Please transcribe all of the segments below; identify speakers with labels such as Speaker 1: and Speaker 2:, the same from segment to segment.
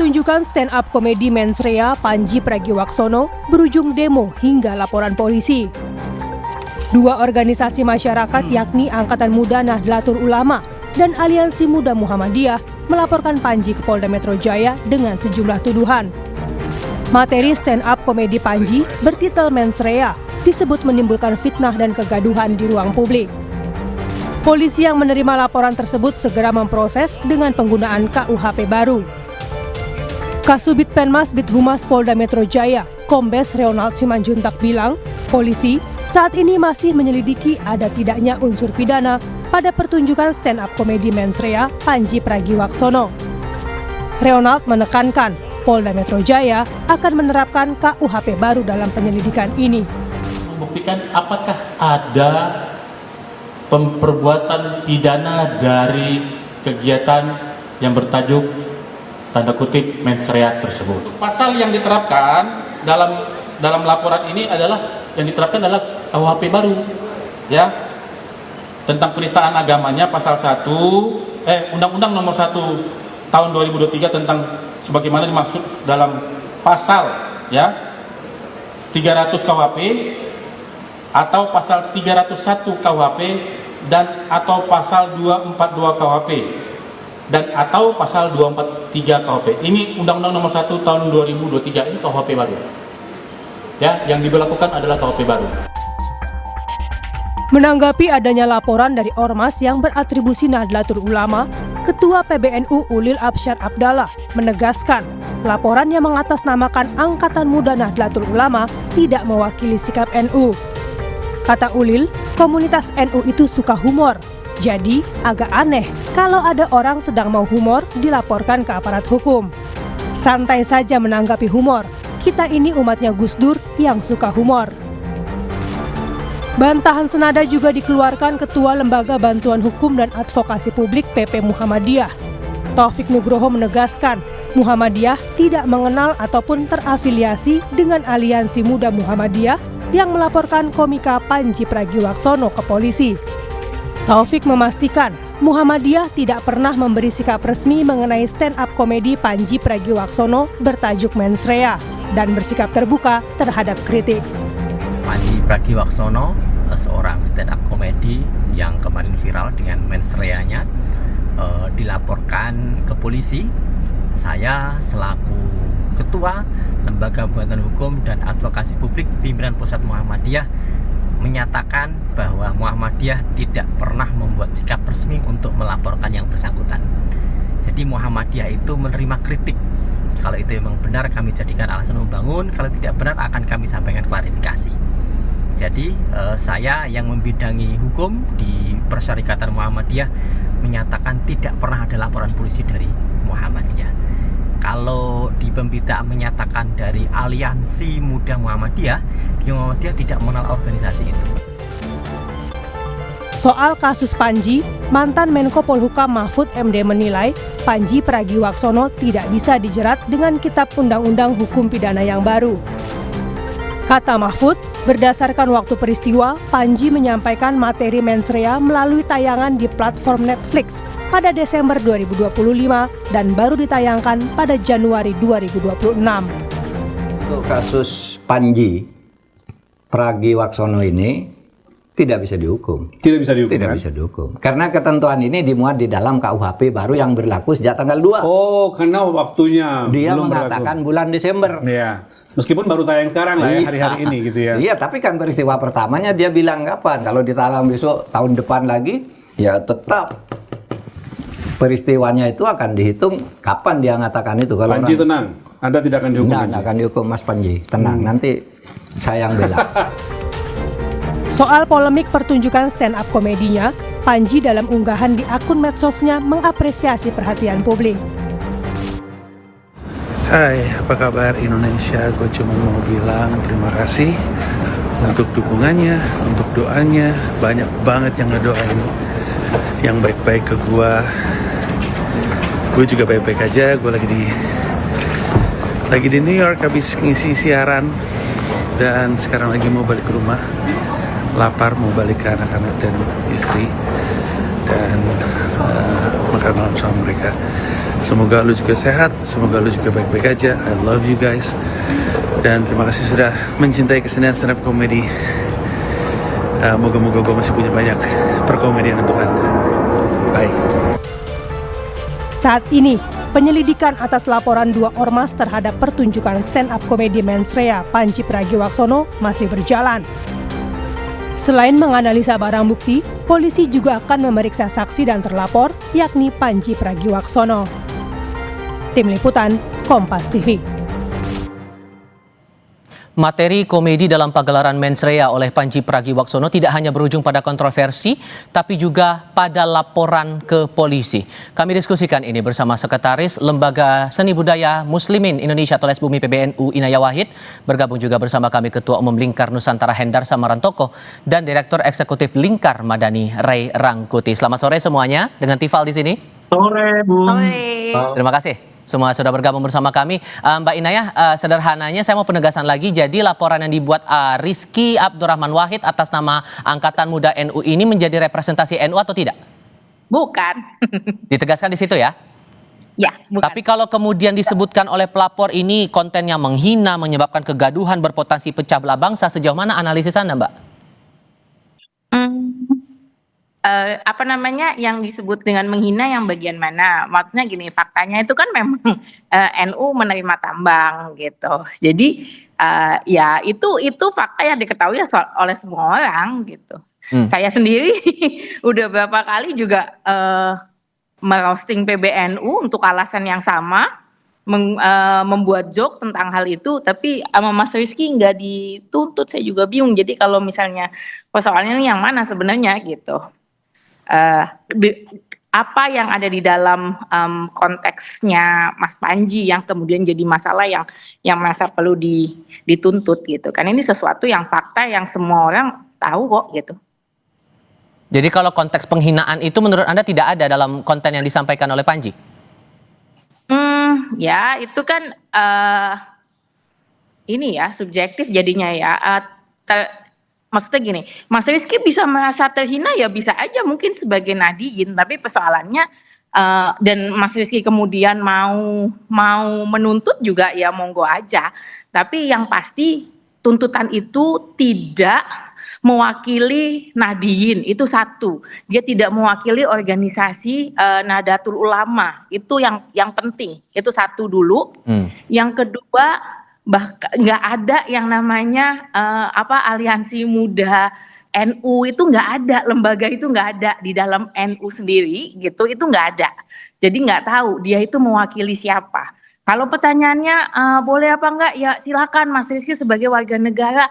Speaker 1: Pertunjukan stand-up komedi mensrea Panji Pragiwaksono berujung demo hingga laporan polisi. Dua organisasi masyarakat yakni Angkatan Muda Nahdlatul Ulama dan Aliansi Muda Muhammadiyah melaporkan Panji ke Polda Metro Jaya dengan sejumlah tuduhan. Materi stand-up komedi Panji bertitel mensrea disebut menimbulkan fitnah dan kegaduhan di ruang publik. Polisi yang menerima laporan tersebut segera memproses dengan penggunaan KUHP baru. Kasubit Penmas Bithumas Polda Metro Jaya, Kombes Ronald Simanjuntak bilang, polisi saat ini masih menyelidiki ada tidaknya unsur pidana pada pertunjukan stand-up komedi mensrea Panji Pragiwaksono. Ronald menekankan, Polda Metro Jaya akan menerapkan KUHP baru dalam penyelidikan ini.
Speaker 2: Membuktikan apakah ada perbuatan pidana dari kegiatan yang bertajuk tanda kutip mensrea tersebut. Pasal yang diterapkan dalam laporan ini adalah KUHP baru, ya, tentang penistaan agamanya pasal 1 Undang-Undang Nomor 1 Tahun 2023 tentang sebagaimana dimaksud dalam pasal 300 KUHP atau pasal 301 KUHP dan atau pasal 242 KUHP dan atau pasal 243 KUHP. Ini Undang-Undang Nomor 1 Tahun 2023 ini KUHP baru. Ya, yang diberlakukan adalah KUHP baru.
Speaker 1: Menanggapi adanya laporan dari ormas yang beratribusi Nahdlatul Ulama, Ketua PBNU Ulil Absyar Abdallah menegaskan laporan yang mengatasnamakan Angkatan Muda Nahdlatul Ulama tidak mewakili sikap NU. Kata Ulil, komunitas NU itu suka humor. Jadi, agak aneh kalau ada orang sedang mau humor dilaporkan ke aparat hukum. Santai saja menanggapi humor. Kita ini umatnya Gus Dur yang suka humor. Bantahan senada juga dikeluarkan Ketua Lembaga Bantuan Hukum dan Advokasi Publik PP Muhammadiyah. Taufik Nugroho menegaskan, Muhammadiyah tidak mengenal ataupun terafiliasi dengan Aliansi Muda Muhammadiyah yang melaporkan komika Panji Pragiwaksono ke polisi. Taufik memastikan Muhammadiyah tidak pernah memberi sikap resmi mengenai stand-up komedi Panji Pragiwaksono bertajuk mensrea dan bersikap terbuka terhadap kritik.
Speaker 3: Panji Pragiwaksono, seorang stand-up komedi yang kemarin viral dengan mensreanya, dilaporkan ke polisi. Saya selaku Ketua Lembaga Bantuan Hukum dan Advokasi Publik Pimpinan Pusat Muhammadiyah menyatakan bahwa Muhammadiyah tidak pernah membuat sikap resmi untuk melaporkan yang bersangkutan. Jadi Muhammadiyah itu menerima kritik. Kalau itu memang benar kami jadikan alasan membangun, kalau tidak benar akan kami sampaikan klarifikasi. Jadi saya yang membidangi hukum di Persyarikatan Muhammadiyah menyatakan tidak pernah ada laporan polisi dari Muhammadiyah. Kalau di pemberitaan menyatakan dari Aliansi Muda Muhammadiyah, Muhammadiyah tidak mengenal organisasi itu.
Speaker 1: Soal kasus Panji, mantan Menko Polhukam Mahfud MD menilai Panji Pragiwaksono tidak bisa dijerat dengan Kitab Undang-Undang Hukum Pidana yang baru. Kata Mahfud, berdasarkan waktu peristiwa, Panji menyampaikan materi mensrea melalui tayangan di platform Netflix pada Desember 2025 dan baru ditayangkan pada Januari 2026.
Speaker 4: Untuk kasus Panji Pragiwaksono ini tidak bisa dihukum.
Speaker 5: Tidak bisa dihukum.
Speaker 4: Tidak bisa dihukum. Karena ketentuan ini dimuat di dalam KUHP baru yang berlaku sejak tanggal 2.
Speaker 5: Oh, karena waktunya
Speaker 4: dia
Speaker 5: belum
Speaker 4: mengatakan
Speaker 5: berlaku.
Speaker 4: Bulan Desember.
Speaker 5: Iya. Meskipun baru tayang sekarang lah ya, hari-hari ini gitu ya.
Speaker 4: Iya, tapi kan peristiwa pertamanya dia bilang kapan? Kalau ditayang besok tahun depan lagi, ya tetap peristiwanya itu akan dihitung kapan dia mengatakan itu. Kalau
Speaker 5: Panji tenang, Anda tidak akan dihukum.
Speaker 4: Tidak akan dihukum Mas Panji, tenang. Nanti saya yang bela.
Speaker 1: Soal polemik pertunjukan stand-up komedinya, Panji dalam unggahan di akun medsosnya mengapresiasi perhatian publik.
Speaker 6: Hai, apa kabar Indonesia? Gue cuma mau bilang terima kasih untuk dukungannya, untuk doanya. Banyak banget yang ngedoain yang baik-baik ke gue. Gue juga baik-baik aja. Gue lagi di New York habis ngisi siaran dan sekarang lagi mau balik ke rumah. Lapar, mau balik ke anak-anak dan istri dan makan malam sama mereka. Semoga lu juga sehat, semoga lu juga baik-baik aja. I love you guys. Dan terima kasih sudah mencintai kesenian stand up comedy. Moga-moga gue masih punya banyak perkomedian untuk Anda. Bye.
Speaker 1: Saat ini, penyelidikan atas laporan 2 ormas terhadap pertunjukan stand-up komedi mensrea Panji Pragiwaksono masih berjalan. Selain menganalisa barang bukti, polisi juga akan memeriksa saksi dan terlapor, yakni Panji Pragiwaksono. Tim Liputan, Kompas TV.
Speaker 7: Materi komedi dalam pagelaran mensrea oleh Panji Pragiwaksono tidak hanya berujung pada kontroversi, tapi juga pada laporan ke polisi. Kami diskusikan ini bersama Sekretaris Lembaga Seni Budaya Muslimin Indonesia atau Bumi PBNU Inaya Wahid, bergabung juga bersama kami Ketua Umum Lingkar Nusantara Hendar Samarantoko, dan Direktur Eksekutif Lingkar Madani Ray Rangkuti. Selamat sore semuanya, dengan Tifal di sini.
Speaker 2: Sore, Bu.
Speaker 7: Terima kasih. Semua sudah bergabung bersama kami. Mbak Inayah, sederhananya saya mau penegasan lagi. Jadi laporan yang dibuat Rizky Abdurrahman Wahid atas nama Angkatan Muda NU ini menjadi representasi NU atau tidak?
Speaker 8: Bukan.
Speaker 7: Ditegaskan di situ ya?
Speaker 8: Ya, bukan.
Speaker 7: Tapi kalau kemudian disebutkan oleh pelapor ini kontennya menghina, menyebabkan kegaduhan, berpotensi pecah belah bangsa, sejauh mana analisis Anda, Mbak?
Speaker 8: Yang disebut dengan menghina yang bagian mana? Maksudnya gini, faktanya itu kan memang NU menerima tambang gitu. Jadi ya itu fakta yang diketahui oleh semua orang gitu. Saya sendiri udah berapa kali juga merosting PBNU untuk alasan yang sama, membuat joke tentang hal itu, tapi sama Mas Rizky nggak dituntut. Saya juga bingung. Jadi kalau misalnya persoalannya yang mana sebenarnya gitu. Apa yang ada di dalam konteksnya Mas Panji yang kemudian jadi masalah yang merasa perlu dituntut gitu kan, ini sesuatu yang fakta yang semua orang tahu kok gitu.
Speaker 7: Jadi kalau konteks penghinaan itu menurut Anda tidak ada dalam konten yang disampaikan oleh Panji?
Speaker 8: Ya itu kan ini ya subjektif jadinya ya. Maksudnya gini, Mas Rizky bisa merasa terhina ya bisa aja mungkin sebagai Nadiin, tapi persoalannya dan Mas Rizky kemudian mau menuntut juga ya monggo aja. Tapi yang pasti tuntutan itu tidak mewakili Nadiin, itu satu. Dia tidak mewakili organisasi Nahdlatul Ulama, itu yang penting. Itu satu dulu. Yang kedua, bahkan nggak ada yang namanya aliansi muda NU, itu nggak ada, lembaga itu nggak ada di dalam NU sendiri gitu, itu nggak ada. Jadi nggak tahu dia itu mewakili siapa. Kalau pertanyaannya boleh apa enggak, ya silakan Mas Rizky sebagai warga negara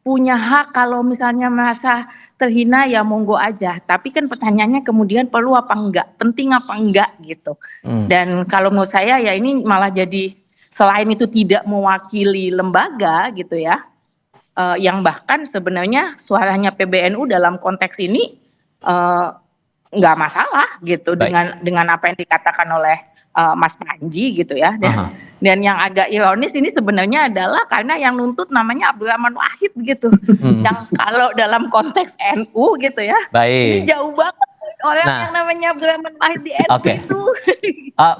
Speaker 8: punya hak kalau misalnya merasa terhina ya monggo aja. Tapi kan pertanyaannya kemudian perlu apa enggak, penting apa enggak gitu. Dan kalau menurut saya ya ini malah jadi selain itu tidak mewakili lembaga gitu ya, yang bahkan sebenarnya suaranya PBNU dalam konteks ini nggak masalah gitu.
Speaker 7: Baik.
Speaker 8: dengan apa yang dikatakan oleh Mas Panji gitu ya. Dan yang agak ironis ini sebenarnya adalah karena yang nuntut namanya Abdurrahman Wahid gitu, yang kalau dalam konteks NU gitu ya,
Speaker 7: Baik.
Speaker 8: ini jauh banget orang yang namanya Abdurrahman Wahid di NU itu.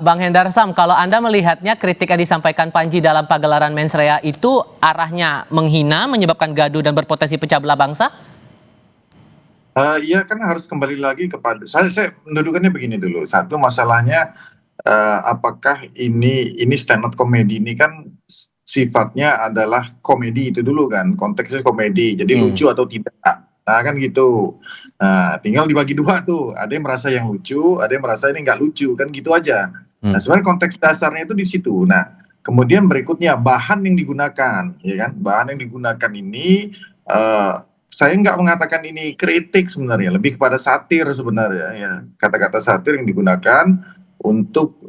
Speaker 7: Bang Hendar Sam, kalau Anda melihatnya kritik yang disampaikan Panji dalam pagelaran mensrea itu arahnya menghina, menyebabkan gaduh dan berpotensi pecah belah bangsa?
Speaker 9: Iya kan harus kembali lagi kepada saya mendudukannya begini dulu. Satu masalahnya apakah ini stand up comedy ini kan sifatnya adalah komedi itu dulu kan, konteksnya komedi, jadi lucu atau tidak. Nah kan gitu. Nah tinggal dibagi dua tuh, ada yang merasa yang lucu, ada yang merasa ini nggak lucu, kan gitu aja. Nah sebenarnya konteks dasarnya itu di situ. Nah kemudian berikutnya bahan yang digunakan, ya kan, bahan yang digunakan ini saya nggak mengatakan ini kritik sebenarnya, lebih kepada satir sebenarnya ya, kata-kata satir yang digunakan untuk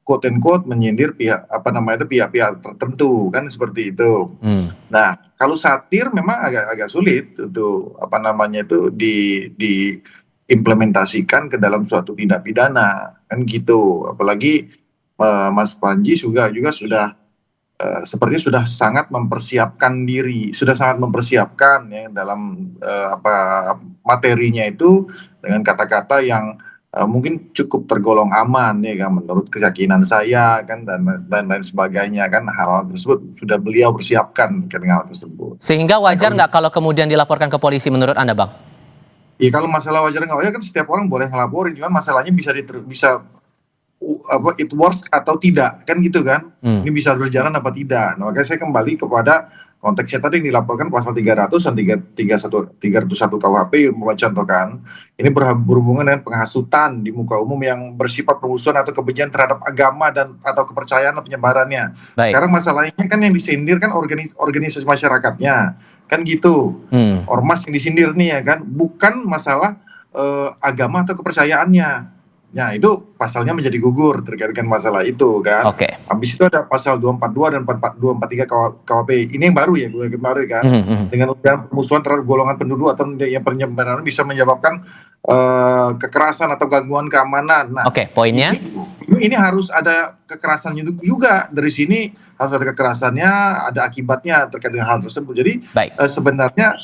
Speaker 9: quote and quote menyindir pihak-pihak tertentu kan, seperti itu. Nah kalau satir memang agak sulit untuk diimplementasikan ke dalam suatu tindak pidana kan gitu, apalagi Mas Panji juga sudah sepertinya sudah sangat mempersiapkan diri, sudah sangat mempersiapkan ya dalam materinya itu dengan kata-kata yang mungkin cukup tergolong aman ya kan menurut keyakinan saya kan dan lain sebagainya kan hal tersebut sudah beliau persiapkan dengan hal tersebut.
Speaker 7: Sehingga wajar nggak kalau kemudian dilaporkan ke polisi menurut Anda, Bang?
Speaker 9: Iya kalau masalah wajar nggak wajar kan setiap orang boleh ngelaporin, cuman masalahnya bisa it works atau tidak kan gitu kan. Ini bisa berjalan apa tidak. Nah, makanya saya kembali kepada konteksnya tadi yang dilaporkan pasal 300 dan 301 KUHP yang mencontohkan ini berhubungan dengan penghasutan di muka umum yang bersifat permusuhan atau kebencian terhadap agama dan atau kepercayaan dan penyebarannya. Sekarang masalahnya kan yang disindir kan organisasi masyarakatnya kan gitu. Ormas yang disindir nih ya kan bukan masalah agama atau kepercayaannya. Ya itu pasalnya menjadi gugur terkait dengan masalah itu kan. Habis itu ada pasal 242 dan 243 KUHP. Ini yang baru ya, kemarin kan. Dengan permusuhan terhadap golongan penduduk atau yang penyebaran bisa menyebabkan kekerasan atau gangguan keamanan. Nah,
Speaker 7: poinnya
Speaker 9: ini harus ada kekerasan juga. Dari sini harus ada kekerasannya, ada akibatnya terkait dengan hal tersebut. Jadi sebenarnya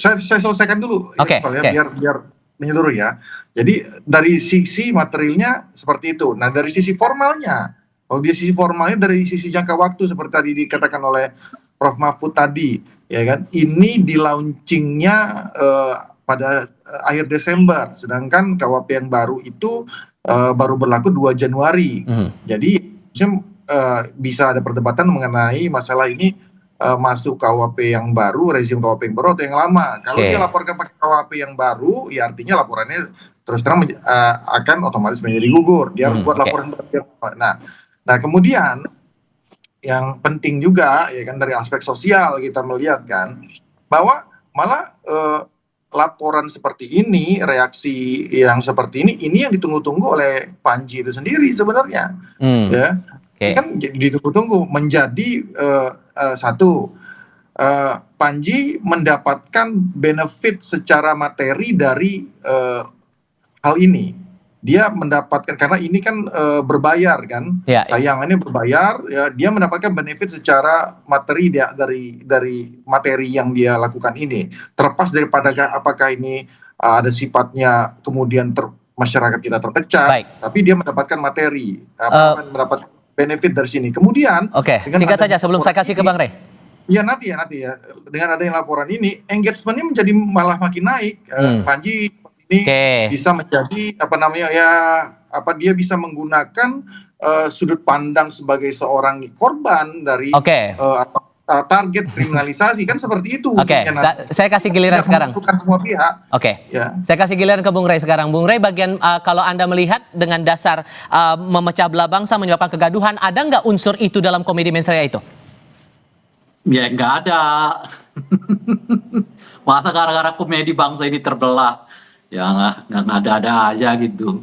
Speaker 9: saya selesaikan dulu biar menyeluruh ya. Jadi dari sisi materialnya seperti itu. Nah dari sisi formalnya, kalau di sisi formalnya dari sisi jangka waktu seperti tadi dikatakan oleh Prof. Mahfud tadi, ya kan, ini di launchingnya pada akhir Desember, sedangkan KUHP yang baru itu baru berlaku 2 Januari. Jadi bisa ada perdebatan mengenai masalah ini masuk KUHP yang baru, rezim KUHP yang baru atau yang lama. Kalau dia laporkan pakai KUHP yang baru, ya artinya laporannya terus terang akan otomatis menjadi gugur. Dia harus buat laporan baru. Nah kemudian yang penting juga ya kan dari aspek sosial kita melihat kan bahwa malah laporan seperti ini, reaksi yang seperti ini yang ditunggu-tunggu oleh Panji itu sendiri sebenarnya. Ya. Kan ditunggu-tunggu menjadi satu Panji mendapatkan benefit secara materi dari hal ini. Dia mendapatkan karena ini kan berbayar kan, tayangannya berbayar, ya dia mendapatkan benefit secara materi dari materi yang dia lakukan ini. Terlepas daripada apakah ini ada sifatnya kemudian masyarakat kita terpecah, tapi dia mendapatkan materi, mendapatkan benefit dari sini. Kemudian,
Speaker 7: singkat saja sebelum saya kasih ke Bang Rey.
Speaker 9: Ya nanti ya. Dengan adanya laporan ini, engagementnya menjadi malah makin naik. Panji ini bisa menjadi dia bisa menggunakan sudut pandang sebagai seorang korban dari target kriminalisasi kan seperti itu.
Speaker 7: Saya kasih giliran sekarang.
Speaker 9: Semua pihak.
Speaker 7: Saya kasih giliran ke Bung Rey sekarang. Bung Rey, bagian kalau Anda melihat dengan dasar memecah belah bangsa menyebabkan kegaduhan, ada nggak unsur itu dalam komedi mensrea itu?
Speaker 10: Ya nggak ada. Masa gara-gara komedi bangsa ini terbelah? Ya nggak ada aja gitu.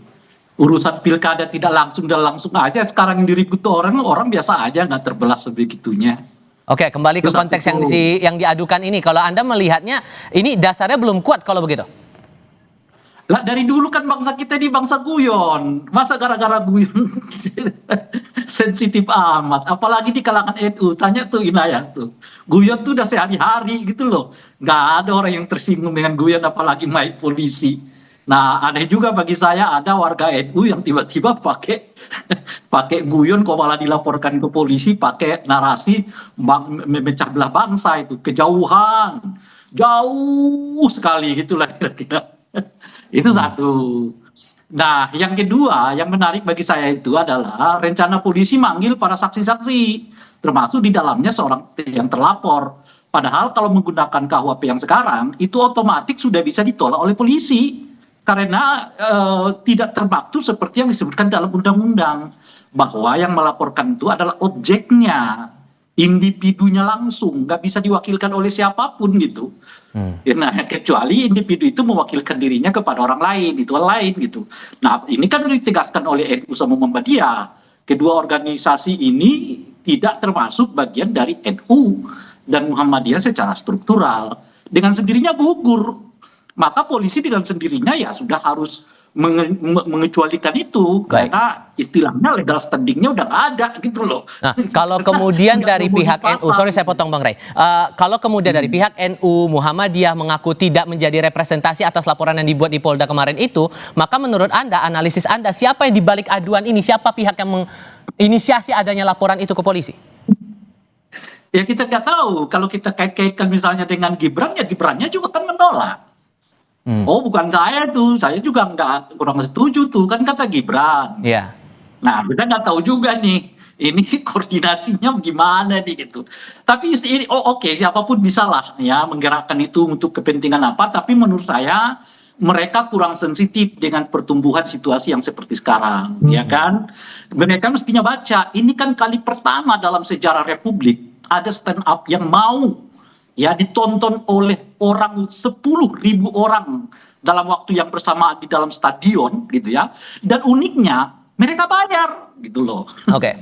Speaker 10: Urusan pilkada tidak langsung dan langsung aja sekarang yang diribut orang biasa aja nggak terbelah sebegitunya.
Speaker 7: Kembali ke konteks yang diadukan ini. Kalau Anda melihatnya ini dasarnya belum kuat kalau begitu.
Speaker 10: Lah dari dulu kan bangsa kita ini bangsa guyon. Masa gara-gara guyon sensitif amat. Apalagi di kalangan NU. Tanya tuh Inayat tuh. Guyon tuh udah sehari-hari gitu loh. Nggak ada orang yang tersinggung dengan guyon apalagi main polisi. Nah aneh juga bagi saya ada warga NU yang tiba-tiba pakai guyon kok malah dilaporkan ke polisi pakai narasi memecah belah bangsa itu kejauhan. Jauh sekali gitulah kira-kira. Itu satu. Nah, yang kedua, yang menarik bagi saya itu adalah rencana polisi manggil para saksi-saksi, termasuk di dalamnya seorang yang terlapor. Padahal kalau menggunakan KUHP yang sekarang, itu otomatis sudah bisa ditolak oleh polisi. Karena tidak termaktub seperti yang disebutkan dalam undang-undang. Bahwa yang melaporkan itu adalah objeknya, individunya langsung, nggak bisa diwakilkan oleh siapapun gitu. Nah, kecuali individu itu mewakilkan dirinya kepada orang lain, itu lain gitu. Nah, ini kan ditegaskan oleh NU sama Muhammadiyah. Kedua organisasi ini tidak termasuk bagian dari NU dan Muhammadiyah secara struktural. Dengan sendirinya gugur. Maka polisi dengan sendirinya ya sudah harus mengecualikan itu.
Speaker 7: Baik.
Speaker 10: Karena istilahnya legal standingnya udah nggak ada gitu loh.
Speaker 7: Nah, kalau kemudian dari pihak NU, sorry saya potong Bang Ray, kalau kemudian dari pihak NU Muhammadiyah mengaku tidak menjadi representasi atas laporan yang dibuat di Polda kemarin itu, maka menurut Anda, analisis Anda, siapa yang dibalik aduan ini? Siapa pihak yang menginisiasi adanya laporan itu ke polisi?
Speaker 10: Ya kita nggak tahu. Kalau kita kait-kaitkan misalnya dengan Gibran, ya Gibrannya juga kan menolak. Oh bukan saya juga kurang setuju tuh, kan kata Gibran.
Speaker 7: Iya.
Speaker 10: Nah kita nggak tahu juga nih, ini koordinasinya gimana nih gitu. Tapi ini oke, siapapun bisa lah ya menggerakkan itu untuk kepentingan apa, tapi menurut saya mereka kurang sensitif dengan pertumbuhan situasi yang seperti sekarang, ya kan? Mereka mestinya baca, ini kan kali pertama dalam sejarah Republik ada stand up yang mau ya ditonton oleh orang 10.000 orang dalam waktu yang bersamaan di dalam stadion gitu ya, dan uniknya mereka bayar gitu loh.
Speaker 7: Oke.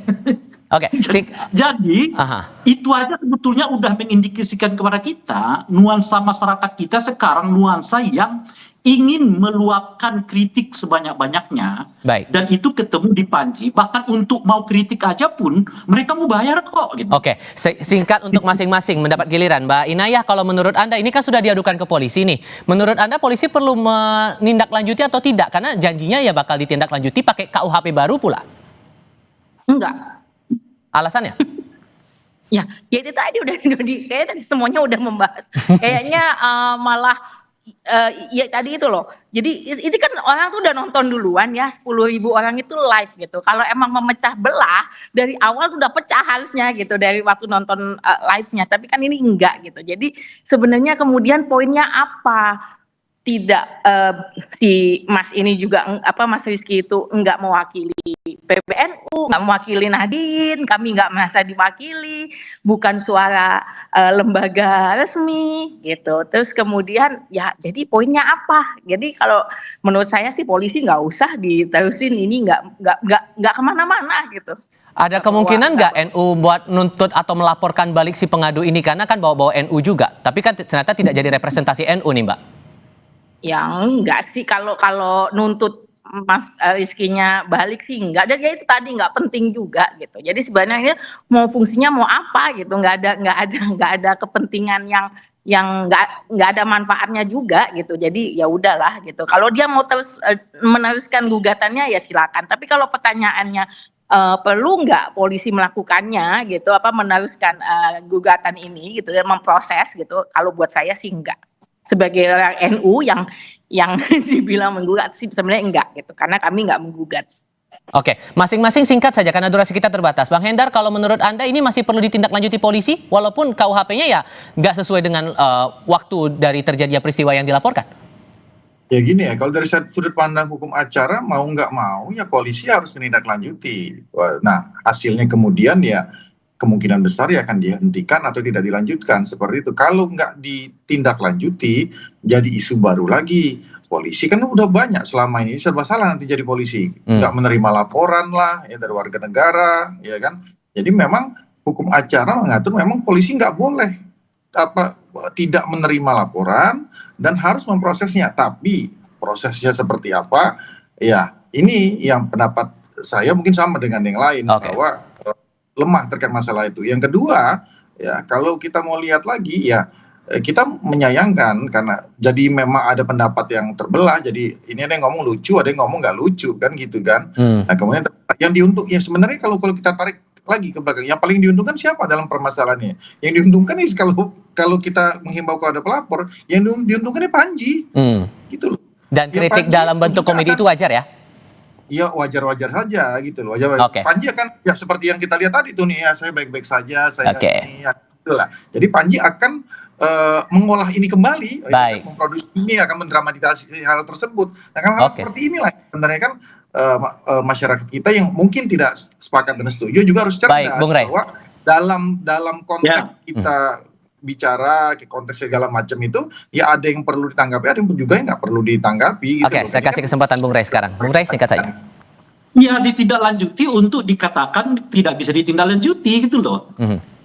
Speaker 10: Jadi itu aja sebetulnya udah mengindikasikan kepada kita nuansa masyarakat kita sekarang nuansa yang ingin meluapkan kritik sebanyak-banyaknya.
Speaker 7: Baik.
Speaker 10: Dan itu ketemu di Panji, bahkan untuk mau kritik aja pun mereka mau bayar kok gitu.
Speaker 7: Oke, singkat untuk masing-masing mendapat giliran. Mbak Inayah, kalau menurut Anda ini kan sudah diadukan ke polisi nih. Menurut Anda polisi perlu menindaklanjuti atau tidak? Karena janjinya ya bakal ditindaklanjuti pakai KUHP baru pula.
Speaker 8: Enggak.
Speaker 7: Alasannya?
Speaker 8: Ya itu tadi kayaknya semuanya udah membahas. Kayaknya malah ya tadi itu loh. Jadi itu kan orang tuh udah nonton duluan ya, 10.000 orang itu live gitu. Kalau emang memecah belah dari awal tuh udah pecah harusnya gitu dari waktu nonton live-nya. Tapi kan ini enggak gitu. Jadi sebenarnya kemudian poinnya apa? Tidak si Mas ini juga Mas Rizky itu enggak mewakili PBNU, enggak mewakili Nahdien, kami enggak merasa diwakili, bukan suara lembaga resmi gitu. Terus kemudian ya jadi poinnya apa? Jadi kalau menurut saya sih polisi enggak usah diterusin, ini enggak kemana-mana gitu.
Speaker 7: Ada kemungkinan nggak NU buat nuntut atau melaporkan balik si pengadu ini, karena kan bawa-bawa NU juga, tapi kan ternyata tidak jadi representasi NU nih Mbak?
Speaker 8: Ya enggak sih, kalau nuntut Mas Rizky-nya balik sih enggak, dan ya itu tadi enggak penting juga gitu. Jadi sebenarnya mau fungsinya mau apa gitu, enggak ada kepentingan yang enggak ada manfaatnya juga gitu. Jadi ya udahlah gitu. Kalau dia mau terus meneruskan gugatannya ya silakan. Tapi kalau pertanyaannya perlu nggak polisi melakukannya gitu, meneruskan gugatan ini gitu dan memproses gitu, kalau buat saya sih enggak. Sebagai orang NU yang dibilang menggugat sih sebenarnya enggak gitu, karena kami enggak menggugat.
Speaker 7: Oke, masing-masing singkat saja karena durasi kita terbatas. Bang Hendar, kalau menurut Anda ini masih perlu ditindaklanjuti polisi walaupun KUHP-nya ya nggak sesuai dengan waktu dari terjadinya peristiwa yang dilaporkan?
Speaker 9: Ya gini ya, kalau dari sudut pandang hukum acara mau nggak mau ya polisi harus menindaklanjuti. Nah hasilnya kemudian ya kemungkinan besar ya akan dihentikan atau tidak dilanjutkan seperti itu. Kalau nggak ditindaklanjuti, jadi isu baru lagi. Polisi kan udah banyak selama ini serba salah nanti jadi polisi, nggak menerima laporan lah ya dari warga negara, ya kan. Jadi memang hukum acara mengatur memang polisi nggak boleh tidak menerima laporan dan harus memprosesnya. Tapi prosesnya seperti apa? Ya ini yang pendapat saya mungkin sama dengan yang lain bahwa lemah terkait masalah itu. Yang kedua, ya kalau kita mau lihat lagi ya kita menyayangkan karena jadi memang ada pendapat yang terbelah. Jadi ini ada yang ngomong lucu, ada yang ngomong nggak lucu kan gitu kan. Nah kemudian yang diuntung ya sebenarnya kalau kita tarik lagi ke belakang, yang paling diuntungkan siapa dalam permasalahannya? Yang diuntungkan nih kalau kita menghimbau kepada pelapor, yang diuntungkan Panji, gitu loh.
Speaker 7: Dan kritik dalam bentuk komedi itu wajar ya?
Speaker 9: Ya wajar-wajar saja gitu loh. Panji akan ya seperti yang kita lihat tadi tuh nih ya, saya baik-baik saja, saya ini ya, itulah. Jadi Panji akan mengolah ini kembali, memproduksi ini, akan mendramatisasi hal tersebut. Nah hal seperti inilah sebenarnya kan masyarakat kita yang mungkin tidak sepakat dan setuju juga harus cerdas bahwa dalam konteks kita bicara ke konteks segala macam itu ya ada yang perlu ditanggapi, ada yang juga yang nggak perlu ditanggapi gitu.
Speaker 7: Oke, saya kasih kesempatan Bung Ray sekarang. Bung Ray singkat saja.
Speaker 10: Ya ditindaklanjuti untuk dikatakan tidak bisa ditindaklanjuti gitu loh.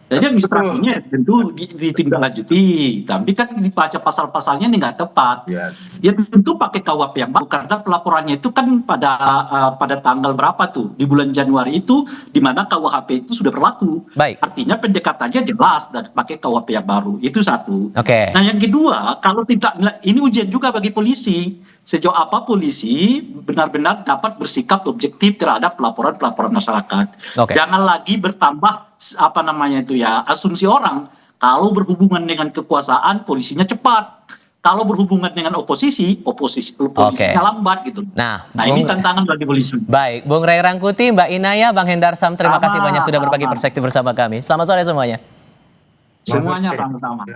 Speaker 10: Jadi administrasinya tentu ditindaklanjuti, tapi kan dibaca pasal-pasalnya ini nggak tepat.
Speaker 9: Yes.
Speaker 10: Ya tentu pakai KUHP yang baru karena pelaporannya itu kan pada tanggal berapa tuh di bulan Januari itu, di mana KUHP itu sudah berlaku.
Speaker 7: Baik.
Speaker 10: Artinya pendekatannya jelas dan pakai KUHP yang baru. Itu satu.
Speaker 7: Oke.
Speaker 10: Nah yang kedua, kalau tidak, ini ujian juga bagi polisi. Sejauh apa polisi benar-benar dapat bersikap objektif terhadap pelaporan-pelaporan masyarakat.
Speaker 7: Oke.
Speaker 10: Jangan lagi bertambah asumsi orang. Kalau berhubungan dengan kekuasaan, polisinya cepat. Kalau berhubungan dengan polisinya lambat gitu.
Speaker 7: Nah,
Speaker 10: ini tantangan bagi polisi.
Speaker 7: Baik, Bung Ray Rangkuti, Mbak Inaya, Bang Hendar Sam, terima kasih banyak sudah berbagi perspektif bersama kami. Selamat sore semuanya.
Speaker 10: Semuanya sama-sama.